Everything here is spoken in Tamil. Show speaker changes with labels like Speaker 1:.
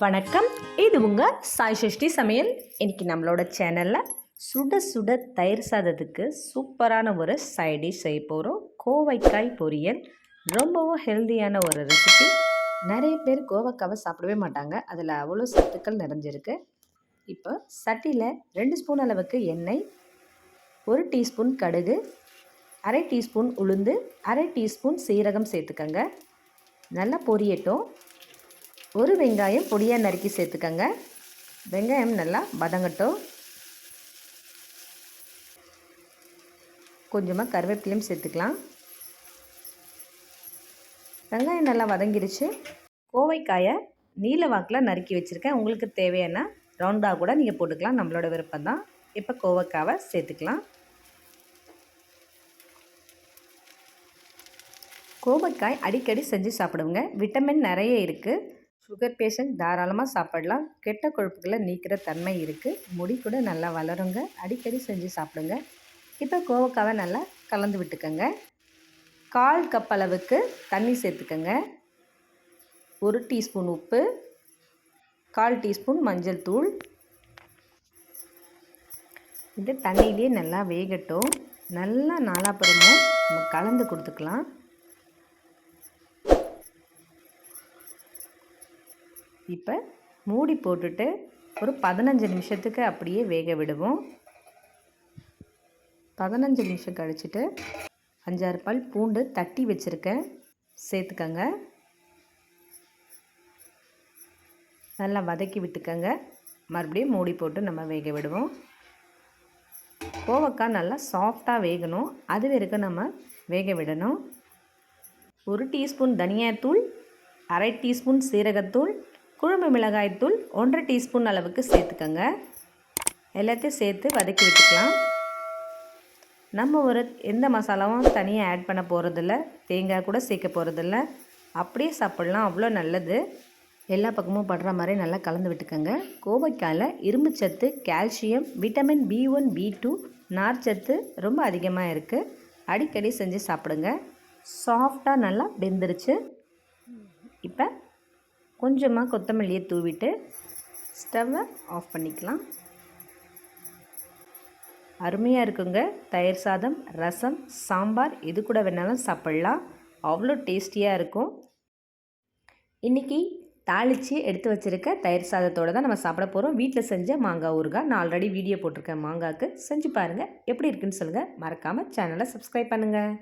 Speaker 1: வணக்கம். இது உங்கள் சாய் சஷ்டி சமையல். இன்றைக்கி நம்மளோட சேனலில் சுட சுட தயிர் சாதத்துக்கு சூப்பரான ஒரு சைட் டிஷ் செய்ய போகிறோம். கோவைக்காய் பொரியல். ரொம்பவும் ஹெல்த்தியான ஒரு ரெசிபி. நிறைய பேர் கோவைக்காவை சாப்பிடவே மாட்டாங்க. அதில் அவ்வளோ சத்துக்கள் நிறைஞ்சிருக்கு. இப்போ சட்டியில் 2 ஸ்பூன் அளவுக்கு எண்ணெய், 1 டீஸ்பூன் கடுகு, அரை டீஸ்பூன் உளுந்து, அரை டீஸ்பூன் சீரகம் சேர்த்துக்கங்க. நல்லா பொரியட்டும். ஒரு வெங்காயம் பொடியாக நறுக்கி சேர்த்துக்கங்க. வெங்காயம் நல்லா வதங்கட்டும். கொஞ்சமாக கருவேப்பிலையும் சேர்த்துக்கலாம். வெங்காயம் நல்லா வதங்கிடுச்சு. கோவைக்காயை நீல வாக்கில் நறுக்கி வச்சுருக்கேன். உங்களுக்கு தேவையான ரவுண்டாக கூட நீங்கள் போட்டுக்கலாம், நம்மளோட விருப்பம் தான். இப்போ கோவைக்காவை சேர்த்துக்கலாம். கோவைக்காய் அடிக்கடி செஞ்சு சாப்பிடுங்க. விட்டமின் நிறைய இருக்குது. சுகர் பேஷண்ட் தாராளமாக சாப்பிடலாம். கெட்ட கொழுப்புகளை நீக்கிற தன்மை இருக்குது. முடி கூட நல்லா வளருங்க. அடிக்கடி செஞ்சு சாப்பிடுங்க. இப்போ கோவக்காவை நல்லா கலந்து விட்டுக்கோங்க. 1/4 கப் அளவுக்கு தண்ணி சேர்த்துக்கோங்க. 1 டீஸ்பூன் உப்பு, 1/4 டீஸ்பூன் மஞ்சள் தூள். இது தண்ணியிலே நல்லா வேகட்டும். நல்லா நாலாப்புறமும் நம்ம கலந்து கொடுத்துக்கலாம். இப்போ மூடி போட்டுட்டு ஒரு 15 நிமிஷத்துக்கு அப்படியே வேக விடுவோம். 15 நிமிஷம் கழிச்சிட்டு 5-6 பல் பூண்டு தட்டி வச்சுருக்கேன், சேர்த்துக்கங்க. நல்லா வதக்கி விட்டுக்கங்க. மறுபடியும் மூடி போட்டு நம்ம வேக விடுவோம். கோவக்காய் நல்லா சாஃப்டாக வேகணும். அது வரைக்கும் நம்ம வேக விடணும். 1 டீஸ்பூன் தனியாத்தூள், அரை டீஸ்பூன் சீரகத்தூள், குழம்பு மிளகாய்த்தூள் 1 டீஸ்பூன் அளவுக்கு சேர்த்துக்கங்க. எல்லாத்தையும் சேர்த்து வதக்கி விட்டுக்கலாம். நம்ம எந்த மசாலாவும் தனியாக ஆட் பண்ண போகிறதில்ல. தேங்காய் கூட சேர்க்க போகிறதில்ல. அப்படியே சாப்பிட்லாம், அவ்வளோ நல்லது. எல்லா பக்கமும் படுற மாதிரி நல்லா கலந்து விட்டுக்கோங்க. கோவைக்காயில் இரும்புச்சத்து, கால்சியம், விட்டமின் B1, B2, நார்ச்சத்து ரொம்ப அதிகமாக இருக்குது. அடிக்கடி செஞ்சு சாப்பிடுங்க. சாஃப்டாக நல்லா வெந்துருச்சு. இப்போ கொஞ்சமாக கொத்தமல்லியை தூவிட்டு ஸ்டவ்வை ஆஃப் பண்ணிக்கலாம். அருமையாக இருக்குங்க. தயிர் சாதம், ரசம், சாம்பார் இது கூட வேணாலும் சாப்பிட்லாம். அவ்வளோ டேஸ்டியாக இருக்கும். இன்றைக்கி தாளித்து எடுத்து வச்சுருக்க தயிர் சாதத்தோடு தான் நம்ம சாப்பிட போகிறோம். வீட்டில் செஞ்ச மாங்காய் ஊறுகாய். நான் ஆல்ரெடி வீடியோ போட்டிருக்கேன் மாங்காய்க்கு. செஞ்சு பாருங்கள். எப்படி இருக்குன்னு சொல்லுங்கள். மறக்காமல் சேனலை சப்ஸ்கிரைப் பண்ணுங்கள்.